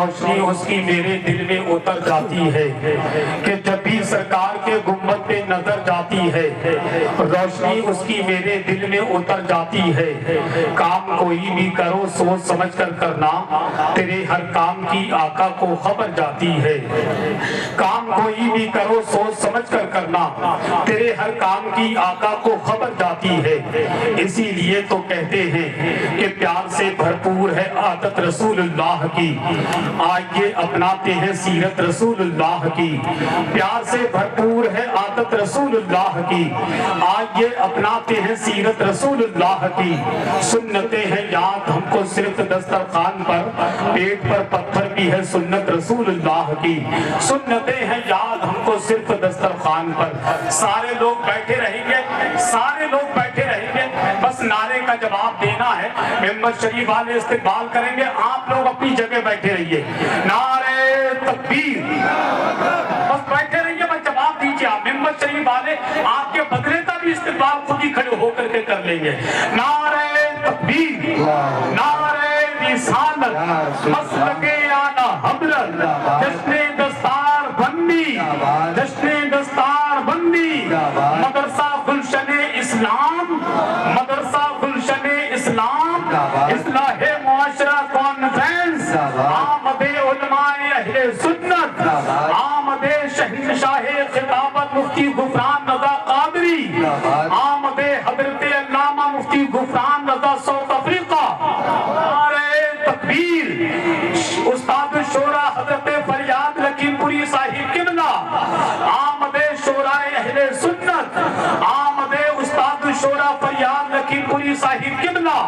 روشنی اس کی میرے دل میں اتر جاتی ہے کہ جب بھی سرکار کے گنبد پہ نظر جاتی ہے روشنی اس کی میرے دل میں اتر جاتی ہے۔ کام کوئی بھی کرو سوچ سمجھ کر کرنا، تیرے ہر کام کی آقا کو خبر جاتی ہے۔ کام کوئی بھی کرو سوچ سمجھ کر کرنا، تیرے ہر کام کی آقا کو خبر جاتی ہے۔ اسی لیے تو کہتے ہیں کہ پیار سے بھرپور ہے عادت رسول اللہ کی، آئیے اپناتے ہیں سیرت رسول اللہ کی۔ پیار سے بھرپور ہے عادت رسول اللہ کی، آئیے اپناتے ہیں سیرت رسول اللہ کی۔ سنتیں ہیں یاد ہم کو صرف دسترخوان پر، پیٹ پر پتھر بھی ہے سنت رسول اللہ کی۔ سنتیں ہیں یاد ہم کو صرف دسترخوان پر۔ سارے لوگ بیٹھے رہیں گے، سارے لوگ بیٹھے رہیں گے، بس نعرے کا جواب دینا ہے۔ ممبر شریف والے استقبال کریں گے، آپ لوگ اپنی جگہ بیٹھے رہیے۔ نعرے تکبیر، بس بیٹھے رہیے، بس جواب دیجیے آپ۔ ممبر شریف والے آپ کے بدلے کا بھی استقبال خود ہی کھڑے ہو کر کے کر لیں گے۔ نعرے تکبیر، نعرے رسالت، مسلک اعلی حضرت، جشن دستار بندی، جشن دستار بندی، مدرسہ گلشن اسلام، مدرسہ گلشن اسلام، اصلاح معاشرہ کانفرنس، آمد علماء اہل سنت، آمد شہنشاہ خطابت مفتی غفران رضا قادری، آمد حضرت علامہ مفتی غفران رضا ساؤتھ افریقہ۔ نعرے تکبیر، استاد الشورا حضرت فریاد لکھیم پوری صاحب قبلہ، آمد شورائے اہل سنت، آمد استاد الشورا فریاد لکھیم پوری صاحب قبلہ۔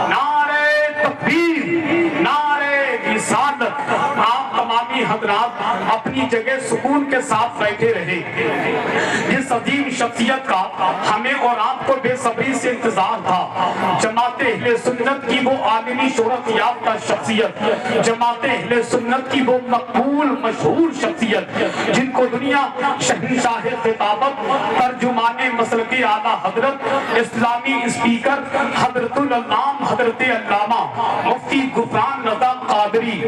نعرے تکبیر، نعرے رسالت۔ آپ تمامی حضرات اپنی جگہ سکون کے ساتھ بیٹھے رہے۔ جس عظیم شخصیت کا ہمیں اور آپ کو بے صبری سے انتظار تھا، جماعت اہل سنت کی وہ عالمی شہرت یافتہ شخصیت، جماعت اہل سنت کی وہ مقبول مشہور شخصیت جن کو دنیا شہنشاہ خطابت، ترجمان مسلک اعلی حضرت، اسلامی اسپیکر حضرت العلام حضرت علامہ مفتی غفران رضا قادری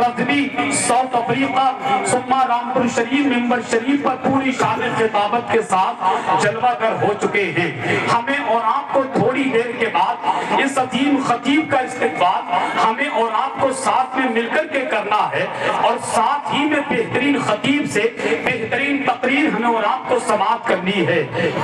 رضوی ساؤتھ افریقہ ثم رامپور شریف ممبر شریف پر پوری شان خطابت کے ساتھ جلوہ گر ہو چکے ہیں۔ ہمیں اور آپ کو تھوڑی دیر کے بعد اس عظیم خطیب کا استقبال ہمیں اور آپ کو ساتھ میں مل کر کے کرنا ہے، اور ساتھ ہی میں بہترین خطیب سے بہترین تقریر ہمیں اور آپ کو سماعت کرنی ہے۔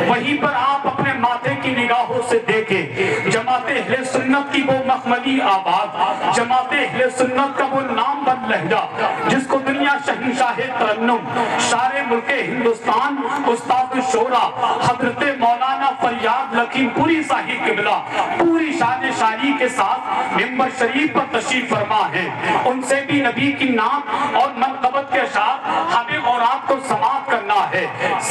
وہیں پر آپ اپنے ماتھے کی نگاہوں سے دیکھیں جماعت اہل سنت کی وہ مخملی آواز، جماعت اہل سنت کا وہ نام بند لہجہ جس کو دنیا شہنشاہ ترنم، شار ملک ہندوستان، استاد الشورا حضرت مولانا فریاد لکھیم پوری صاحب قبلہ پوری شان شاعری کے ساتھ ممبر شریف پر تشریف فرما ہے، ان سے بھی نبی کی نام اور منقبت کے ساتھ ہمیں اور آپ کو سماعت کرنا ہے۔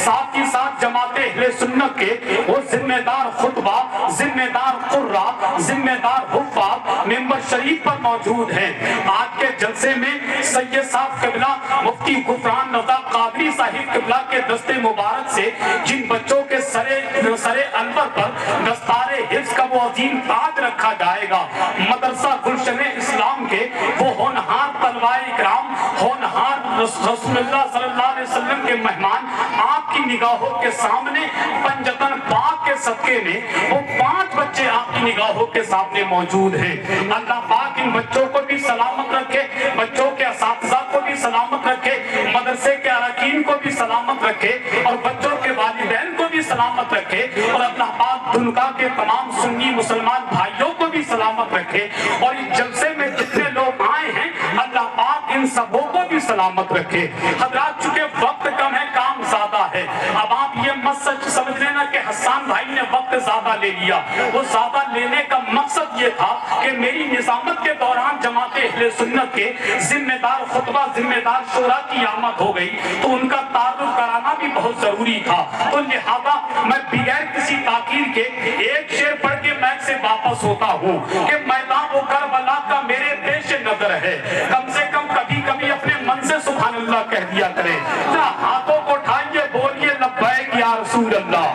ساتھ ہی ساتھ جماعت اہل سنت کے وہ ذمہ دار خطبہ، ذمہ دار قرہ، ذمہ دار حفاظ ممبر شریف پر موجود ہیں۔ آج کے جلسے میں سید صاحب قبلہ مفتی غفران رضا قادری صاحب قبلہ کے دستے مبارک سے جن بچوں کے سر انور پر دستار حفظ کا وہ عظیم تاج رکھا جائے گا، مدرسہ گلشن اسلام کے وہ ہونہار طلباء اکرام، ہونہار رسول اللہ صلی اللہ علیہ وسلم کے مہمان آپ کی نگاہوں کے سامنے پنجتن پاک کے صدقے میں وہ 5 بچے آپ کی نگاہوں کے سامنے موجود ہیں۔ اللہ پاک ان بچوں کو بھی سلامت رکھے، بچوں کے اساتذہ کو بھی سلامت رکھے، مدرسے کے اراکین کو بھی سلامت رکھے، اور بچوں کے والدین کو بھی سلامت رکھے، اور اللہ پاک دنیا کے تمام سنی مسلمان بھائیوں کو بھی سلامت رکھے، اور اس جلسے میں جتنے لوگ آئے ہیں اللہ پاک ان سبوں کو بھی سلامت رکھے۔ حضرات چونکہ وقت کم ہے، کام زیادہ ہے، اب آپ یہ مت سمجھ لینا کہ حسان بھائی نے وقت زیادہ لے لیا۔ وہ زیادہ لینے کا مقصد یہ تھا کہ میری نظامت کے دوران جماعت اہل سنت کے ذمہ دار خطبہ، ذمہ دار شورا کی آمد ہو گئی تو ان کا تعارف کرانا بھی بہت ضروری تھا، تو لہذا میں بغیر کسی تاخیر کے ایک شعر پڑھ کے میک سے واپس ہوتا ہوں کہ میدان و کربلا کا میرے پیش نظر ہے، کم سے کم کبھی کبھی اپنے من سے سبحان اللہ کہہ دیا کریں، ہاتھوں کو اٹھائیے بولیے لبیک یا رسول اللہ۔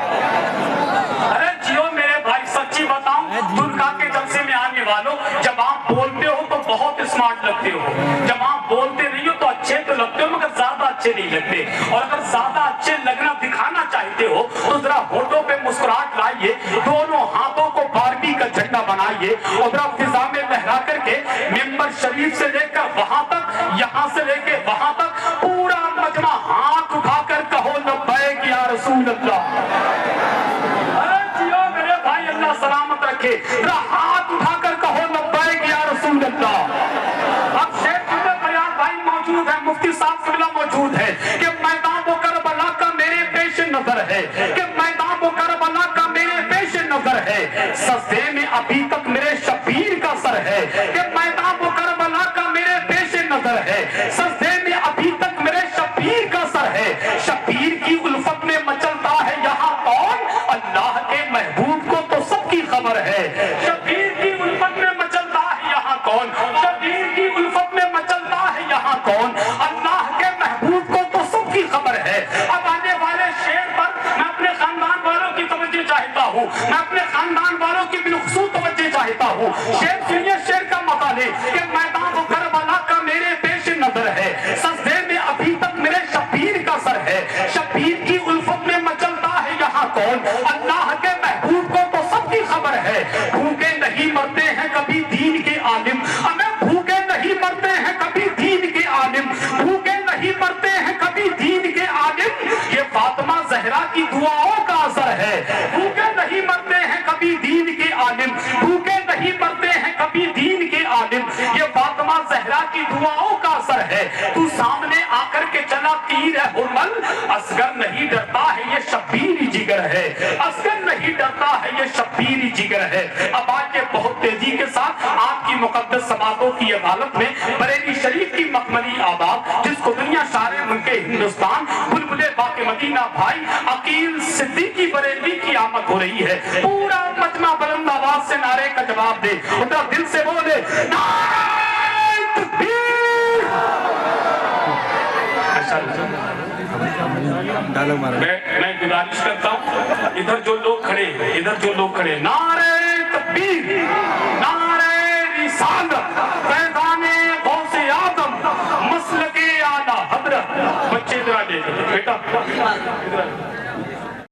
ارے جیو میرے بھائی، سچی بتاؤں درگاہ کے جلسے میں آنے والوں، جب آپ بولتے ہو تو بہت اسمارٹ لگتے ہو، جب آپ بولتے نہیں ہو تو اچھے تو لگتے ہو مگر زیادہ اچھے نہیں لگتے، اور اگر زیادہ اچھے لگنا دکھانا چاہتے ہو تو ذرا ہونٹوں پہ مسکراہٹ لائیے، دونوں ہاتھوں کو باربی کا جھنڈا بنائیے اور ذرا فضا میں لہرا کر کے ممبر شریف سے لے کر وہاں تک، یہاں سے لے کے وہاں تک پورا مجمع ہاتھ اٹھا کر کہو لبیک یا رسول اللہ۔ جیو میرے بھائی، اللہ سلامت رکھے، ذرا ہاتھ اٹھا کر کہو لبیک یا رسول اللہ۔ اب شیخ فریاد بھائی موجود ہے، مفتی صاحب قبلہ موجود ہے کہ میدان و کربلا کا میرے پیش نظر ہے، کہ میدان و کربلا کا میرے پیش نظر ہے، سجدے میں ابھی تک میرے شبیر کا سر ہے، کہ میدان و کربلا کا میرے پیش نظر ہے، سجدے میں ابھی تک میرے شبیر کا سر ہے، شبیر کی الفت میں مچلتا ہے یہاں کون؟ اللہ کے محبوب کو تو سب کی خبر ہے، شبیر کی الفت میں مچلتا ہے یہاں کون؟ شبیر کی الفت میں مچلتا ہے یہاں کون؟ اللہ کے محبوب کو تو سب کی خبر ہے۔ اب آنے والے شعر پر میں اپنے خاندان والوں کی توجہ چاہتا ہوں، میں اپنے خاندان والوں کی بالخصوص توجہ چاہتا ہوں۔ شعر سنیے، شعر کا مطالعے کہ میدان و کربلا کا میرے پیش نظر ہے، سجدے میں ابھی تک میرے شبیر کا سر ہے، شبیر کی الفت میں مچلتا ہے یہاں کون؟ اللہ کے محبوب کو تو سب کی خبر ہے۔ بھوکے نہیں مرتے ہیں کبھی دین کے عالم، ہمیں بھوکے نہیں مرتے ہیں کبھی دین کے عالم، بھوکے نہیں مرتے ہیں کبھی دین کے عالم، یہ فاطمہ زہرا کی دعاؤں کا اثر ہے۔ بھوکے نہیں مرتے ہیں کبھی دین کے عالم، بھوکے نہیں مرتے ہیں کبھی دین کے عالم، یہ فاطمہ زہرا کی دعاؤں کا اثر ہے۔ تو سامنے آ کر کے چلا تیر ہے حرمل، اصغر نہیں ڈرتا ہے یہ شبیری جگر ہے، اصغر نہیں ڈرتا ہے یہ شبیری جگر ہے۔ اب آج کے بہت تیزی کے ساتھ آپ کی مقدس سماعتوں کی عدالت میں بریلی شریف کی مکملی آباد، جس کو دنیا شارع ملک ہندوستان بلبلے باق مدینہ بھائی عقیل صدیقی بریلوی کی آمد ہو رہی ہے، پورا مجمع بلند آواز سے نعرے کا جواب دے، ادھر دل سے بولے نعرہ تکبیر۔ میں گزارش کرتا ہوں ادھر جو لوگ کھڑے، ادھر جو لوگ کھڑے، نعرہ تکبیر، نعرہ رسالت، فیضان غوث آدم، مسلک اعلیٰ حضرت۔ بچے ادھر آ جائے بیٹا،